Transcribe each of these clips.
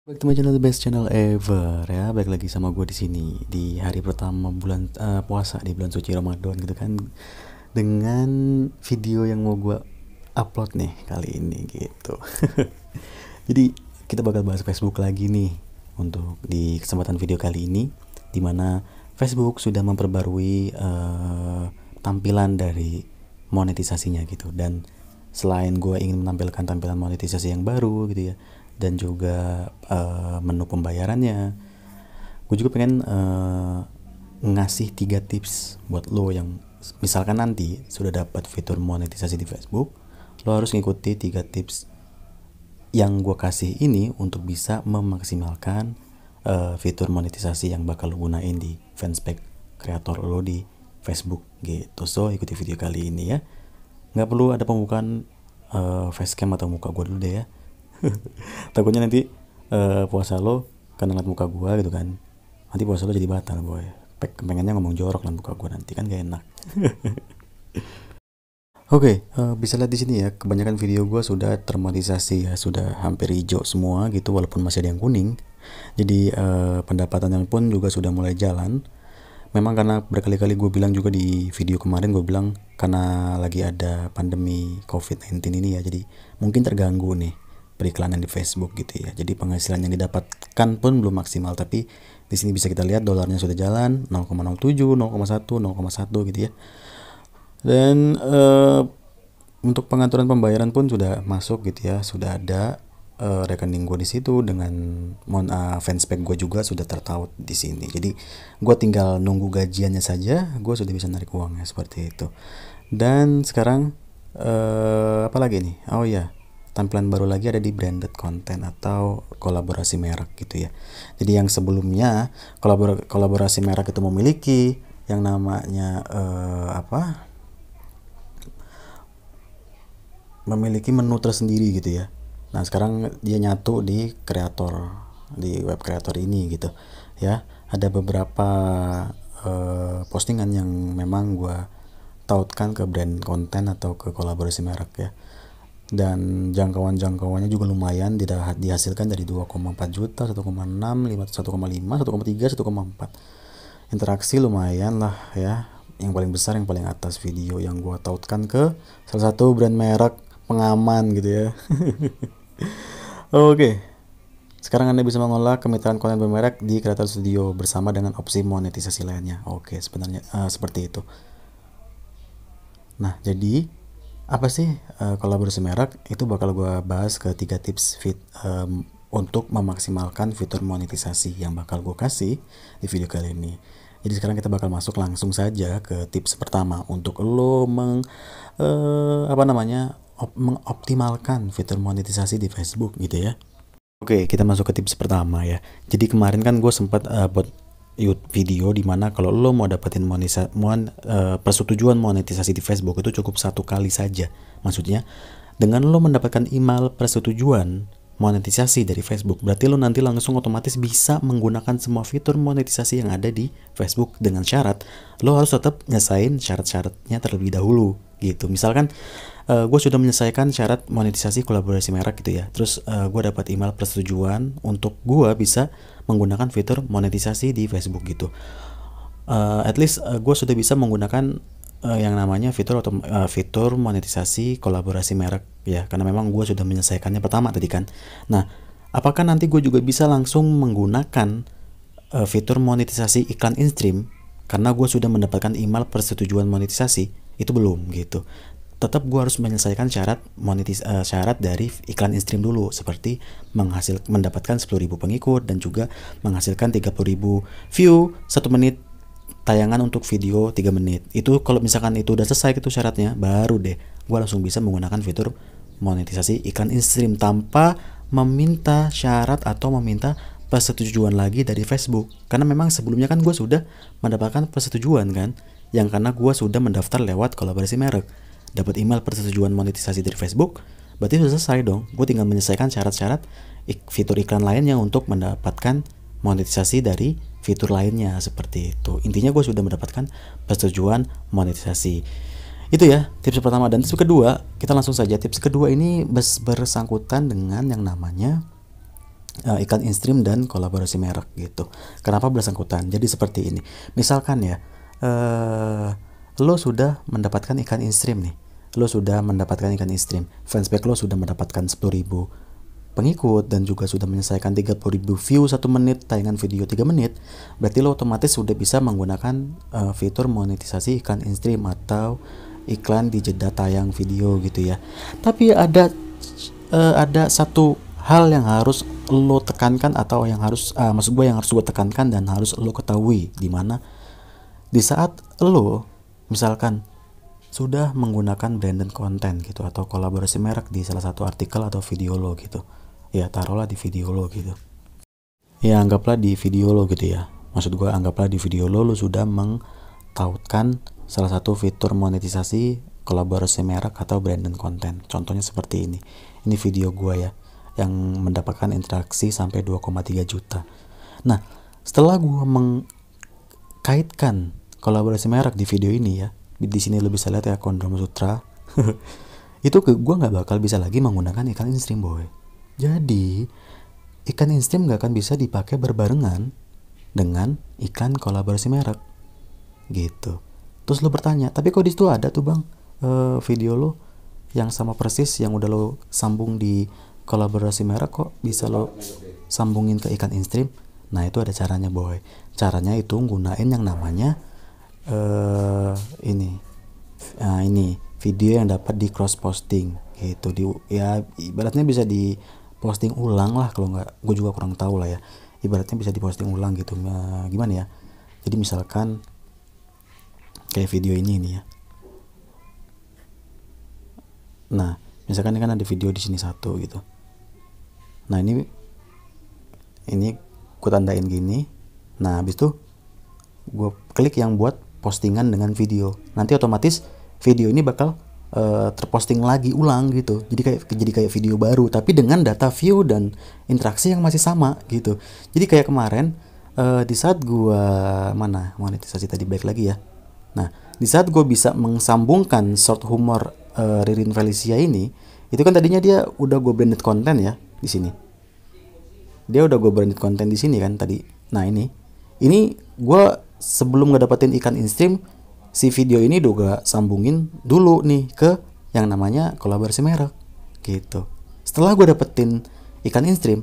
Back to my channel, the best channel ever ya. Baik lagi sama gue di sini di hari pertama bulan puasa di bulan suci Ramadan gitu kan, dengan video yang mau gue upload nih kali ini gitu. Jadi kita bakal bahas Facebook lagi nih untuk di kesempatan video kali ini, dimana Facebook sudah memperbarui tampilan dari monetisasinya gitu. Dan selain gue ingin menampilkan tampilan monetisasi yang baru gitu ya, dan juga menu pembayarannya, gue juga pengen ngasih 3 tips buat lo yang misalkan nanti sudah dapat fitur monetisasi di Facebook. Lo harus ngikuti 3 tips yang gue kasih ini untuk bisa memaksimalkan fitur monetisasi yang bakal lo gunain di fanspage kreator lo di Facebook gitu. So ikuti video kali ini ya, nggak perlu ada pembukaan facecam atau muka gue dulu deh ya. Takutnya nanti puasa lo karena ngeliat muka gue gitu kan, nanti puasa lo jadi batal boy. Pengennya ngomong jorok lah muka gue, nanti kan gak enak. Oke, bisa lihat di sini ya, kebanyakan video gue sudah termonetisasi ya, sudah hampir hijau semua gitu, walaupun masih ada yang kuning. Jadi pendapatannya pun juga sudah mulai jalan. Memang karena berkali-kali gue bilang juga di video kemarin, gue bilang karena lagi ada pandemi COVID-19 ini ya, jadi mungkin terganggu nih periklanan di Facebook gitu ya. Jadi penghasilan yang didapatkan pun belum maksimal, tapi di sini bisa kita lihat dolarnya sudah jalan 0,07, 0,1, 0,1 gitu ya. Dan untuk pengaturan pembayaran pun sudah masuk gitu ya, sudah ada rekening gue di situ dengan fanspage gue juga sudah tertaut di sini. Jadi gue tinggal nunggu gajiannya saja, gue sudah bisa narik uangnya seperti itu. Dan sekarang apa lagi nih? Oh ya, tampilan baru lagi ada di branded content atau kolaborasi merek gitu ya. Jadi yang sebelumnya kolaborasi merek itu memiliki yang namanya memiliki menu tersendiri gitu ya. Nah sekarang dia nyatu di kreator, di web kreator ini gitu ya. Ada beberapa postingan yang memang gue tautkan ke brand konten atau ke kolaborasi merek ya. Dan jangkauannya juga lumayan, dihasilkan dari 2,4 juta, 1,6, 1,5, 1,3, 1,4. Interaksi lumayan lah ya. Yang paling besar, yang paling atas video yang gua tautkan ke salah satu brand merek pengaman gitu ya. Oke. Sekarang Anda bisa mengolah kemitraan konten bermerek di Creator Studio bersama dengan opsi monetisasi lainnya. Oke, sebenarnya seperti itu. Nah, jadi apa sih kolaborasi merek? Itu bakal gue bahas ke 3 tips untuk memaksimalkan fitur monetisasi yang bakal gue kasih di video kali ini. Jadi sekarang kita bakal masuk langsung saja ke tips pertama untuk lo mengoptimalkan fitur monetisasi di Facebook gitu ya. Oke, kita masuk ke tips pertama ya. Jadi kemarin kan gue sempat buat video dimana kalau lo mau dapetin persetujuan monetisasi di Facebook itu cukup 1 kali saja. Maksudnya dengan lo mendapatkan email persetujuan monetisasi dari Facebook, berarti lo nanti langsung otomatis bisa menggunakan semua fitur monetisasi yang ada di Facebook, dengan syarat lo harus tetap nyesain syarat-syaratnya terlebih dahulu gitu. Misalkan gue sudah menyelesaikan syarat monetisasi kolaborasi merek gitu ya, terus gue dapat email persetujuan untuk gue bisa menggunakan fitur monetisasi di Facebook gitu. At least gue sudah bisa menggunakan yang namanya fitur monetisasi kolaborasi merek ya, karena memang gue sudah menyelesaikannya pertama tadi kan. Nah, apakah nanti gue juga bisa langsung menggunakan fitur monetisasi iklan in-stream karena gue sudah mendapatkan email persetujuan monetisasi? Itu belum gitu. Tetap gue harus menyelesaikan syarat dari iklan in-stream dulu, seperti mendapatkan 10.000 pengikut dan juga menghasilkan 30.000 view 1 menit tayangan untuk video 3 menit. Itu kalau misalkan itu udah selesai gitu syaratnya, baru deh gue langsung bisa menggunakan fitur monetisasi iklan in-stream tanpa meminta syarat atau meminta persetujuan lagi dari Facebook. Karena memang sebelumnya kan gue sudah mendapatkan persetujuan kan, yang karena gue sudah mendaftar lewat kolaborasi merek, dapat email persetujuan monetisasi dari Facebook, berarti sudah selesai dong. Gue tinggal menyelesaikan syarat-syarat fitur iklan lainnya untuk mendapatkan monetisasi dari fitur lainnya, seperti itu. Intinya gue sudah mendapatkan persetujuan monetisasi. Itu ya tips pertama. Dan tips kedua, kita langsung saja. Tips kedua ini bersangkutan dengan yang namanya iklan in-stream dan kolaborasi merek gitu. Kenapa bersangkutan? Jadi seperti ini. Misalkan ya, lo sudah mendapatkan iklan in-stream nih. Lo sudah mendapatkan iklan in-stream. Fanspage lo sudah mendapatkan 10.000 pengikut dan juga sudah menyelesaikan 30.000 view 1 menit, tayangan video 3 menit. Berarti lo otomatis sudah bisa menggunakan fitur monetisasi iklan in-stream atau iklan di jeda tayang video gitu ya. Tapi ada satu hal yang harus lo tekankan, atau yang harus maksud gue yang harus gue tekankan dan harus lo ketahui, dimana di saat lo misalkan sudah menggunakan branded content gitu atau kolaborasi merek di salah satu artikel atau video lo gitu ya, taruhlah di video lo gitu ya, anggaplah di video lo gitu ya, maksud gue anggaplah di video lo sudah mengtautkan salah satu fitur monetisasi kolaborasi merek atau branded content. Contohnya seperti ini video gue ya, yang mendapatkan interaksi sampai 2,3 juta. Nah, setelah gue mengkaitkan kolaborasi merek di video ini ya, di sini lo bisa lihat ya, Kondom Sutra. Itu gue nggak bakal bisa lagi menggunakan iklan in-stream boy. Jadi iklan in-stream nggak akan bisa dipakai berbarengan dengan iklan kolaborasi merek gitu. Terus lo bertanya, tapi kok di situ ada tuh bang video lo yang sama persis yang udah lo sambung di kolaborasi merek, kok bisa lo sambungin ke iklan in-stream? Nah itu ada caranya boy. Caranya itu gunain yang namanya ini video yang dapat di cross posting gitu, ya ibaratnya bisa di posting ulang lah, kalau nggak, gue juga kurang tahu lah ya, ibaratnya bisa di posting ulang gitu. Gimana ya, jadi misalkan kayak video ini nih ya, nah misalkan ini kan ada video di sini satu gitu, nah ini gue tandain gini, nah habis itu gue klik yang buat postingan dengan video, nanti otomatis video ini bakal terposting lagi ulang gitu, jadi kayak video baru tapi dengan data view dan interaksi yang masih sama gitu. Jadi kayak kemarin di saat gue monetisasi tadi, balik lagi ya, nah di saat gue bisa mensambungkan short humor Ririn Felicia ini, itu kan tadinya dia udah gue branded content ya di sini, dia udah gue branded content di sini kan tadi. Nah ini gue sebelum ngedapetin iklan in-stream, si video ini udah sambungin dulu nih ke yang namanya kolaborasi merek gitu. Setelah gue dapetin iklan in-stream,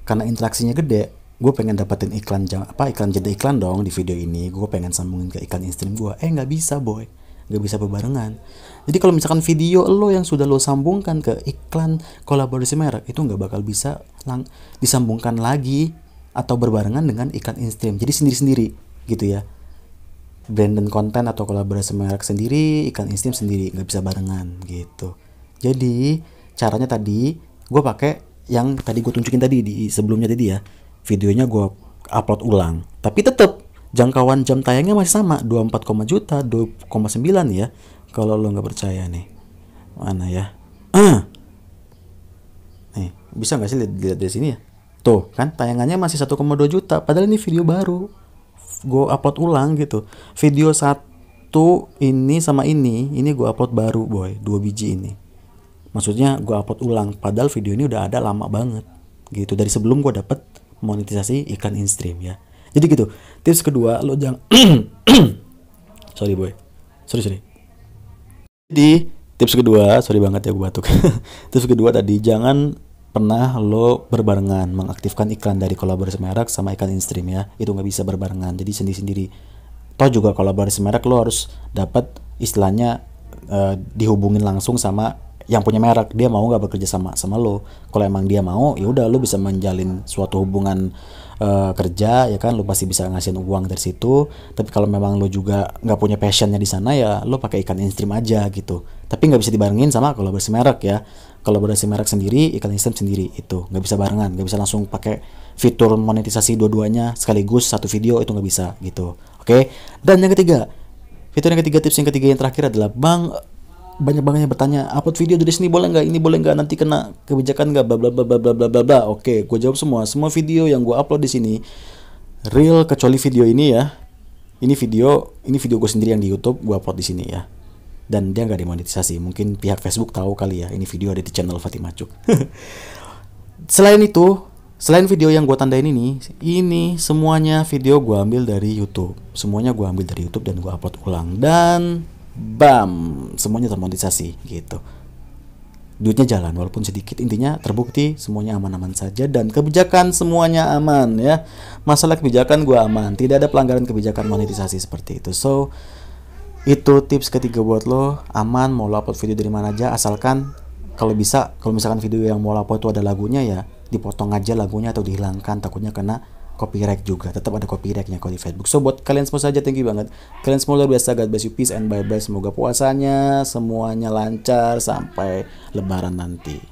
karena interaksinya gede, gue pengen dapetin iklan jeda iklan dong di video ini, gue pengen sambungin ke iklan in-stream gue, nggak bisa boy, nggak bisa berbarengan. Jadi kalau misalkan video lo yang sudah lo sambungkan ke iklan kolaborasi merek, itu nggak bakal bisa disambungkan lagi atau berbarengan dengan iklan in-stream, jadi sendiri-sendiri gitu ya. Branded content atau kolaborasi merek sendiri, iklan in-stream sendiri, nggak bisa barengan gitu. Jadi caranya tadi gue pakai yang tadi gue tunjukin tadi di sebelumnya tadi ya, videonya gue upload ulang, tapi tetap jangkauan jam tayangnya masih sama, 24, juta 2,9 ya. Kalau lo nggak percaya nih, mana ya, nih bisa nggak sih lihat dari sini ya, tuh kan tayangannya masih 1,2 juta, padahal ini video baru gue upload ulang gitu. Video satu ini sama ini gue upload baru boy, 2 biji ini, maksudnya gue upload ulang, padahal video ini udah ada lama banget gitu, dari sebelum gue dapet monetisasi iklan in-stream ya. Jadi gitu. Tips kedua, lo jangan sorry boy, sorry. Jadi tips kedua, sorry banget ya gue batuk. Tips kedua tadi, jangan pernah lo berbarengan mengaktifkan iklan dari kolaborasi merek sama iklan in-stream ya, itu nggak bisa berbarengan, jadi sendiri-sendiri. Toh juga kolaborasi merek lo harus dapat istilahnya dihubungin langsung sama yang punya merek, dia mau nggak bekerja sama lo. Kalau emang dia mau, ya udah lo bisa menjalin suatu hubungan kerja ya kan, lo pasti bisa ngasihin uang dari situ. Tapi kalau memang lo juga nggak punya passionnya di sana, ya lo pakai iklan in-stream aja gitu, tapi nggak bisa dibarengin sama kolaborasi merek ya. Kolaborasi merek sendiri, iklan in-stream sendiri, itu nggak bisa barengan, nggak bisa langsung pakai fitur monetisasi dua-duanya sekaligus satu video, itu nggak bisa gitu. Oke. Dan yang ketiga, tips yang ketiga yang terakhir adalah, bang, banyak banget yang bertanya, upload video dari sini boleh nggak, ini boleh nggak, nanti kena kebijakan nggak, bla bla bla bla bla bla bla. Oke, gue jawab semua video yang gue upload di sini real, kecuali video ini ya. Ini video gue sendiri yang di YouTube gue upload di sini ya, dan dia nggak dimonetisasi. Mungkin pihak Facebook tahu kali ya, ini video ada di channel Fatimah Cuk. Selain itu, Selain video yang gue tandain ini semuanya video gue ambil dari YouTube. Semuanya gue ambil dari YouTube dan gue upload ulang. Dan bam, semuanya termonetisasi gitu. Duitnya jalan walaupun sedikit, intinya terbukti semuanya aman-aman saja dan kebijakan semuanya aman ya. Masalah kebijakan gue aman, tidak ada pelanggaran kebijakan monetisasi seperti itu. So itu tips ketiga buat lo, aman mau lo upload video dari mana aja, asalkan kalau misalkan video yang mau lo upload itu ada lagunya ya dipotong aja lagunya atau dihilangkan, takutnya kena copyright juga. Tetap ada copyrightnya kalau di Facebook. So buat kalian semua saja, thank you banget. Kalian semua luar biasa. God bless you, peace and bye bye. Semoga puasanya semuanya lancar sampai lebaran nanti.